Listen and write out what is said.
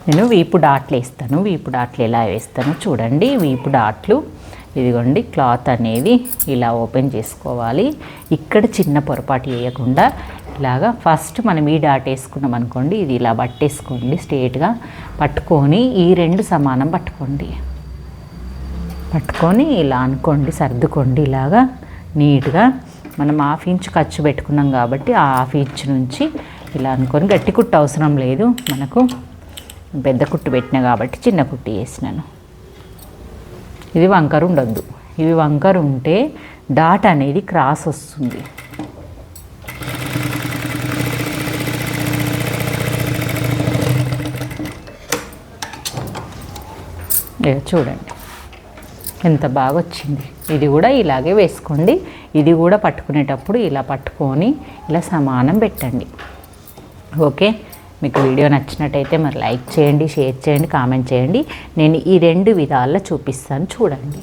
నేను వీపు డాట్లు వేస్తాను. వీపు డాట్లు ఎలా వేస్తానో చూడండి. వీపు డాట్లు ఇదిగోండి, క్లాత్ అనేది ఇలా ఓపెన్ చేసుకోవాలి. ఇక్కడ చిన్న పొరపాటు వేయకుండా ఇలాగా ఫస్ట్ మనం ఈ డాట్ వేసుకున్నాం అనుకోండి, ఇది ఇలా పట్టేసుకోండి. స్ట్రేట్గా పట్టుకొని ఈ రెండు సమానం పట్టుకోండి. పట్టుకొని ఇలా అనుకోండి, సర్దుకోండి. ఇలాగా నీట్గా మనం 1/2 ఇంచ్ ఖర్చు పెట్టుకున్నాం కాబట్టి ఆ 1/2 ఇంచ్ నుంచి ఇలా అనుకొని, గట్టి కుట్టు అవసరం లేదు మనకు, పెద్ద కుట్టు పెట్టినా కాబట్టి చిన్న కుట్టు వేసినాను. ఇది వంకర ఉండొద్దు. ఇవి వంకర ఉంటే డాట్ అనేది క్రాస్ వస్తుంది. చూడండి ఎంత బాగా వచ్చింది. ఇది కూడా ఇలాగే వేసుకోండి. ఇది కూడా పట్టుకునేటప్పుడు ఇలా పట్టుకొని ఇలా సమానం పెట్టండి. ఓకే, మీకు వీడియో నచ్చినట్టయితే మరి లైక్ చేయండి, షేర్ చేయండి, కామెంట్ చేయండి. నేను ఈ 2 విధాల్లో చూపిస్తాను చూడండి.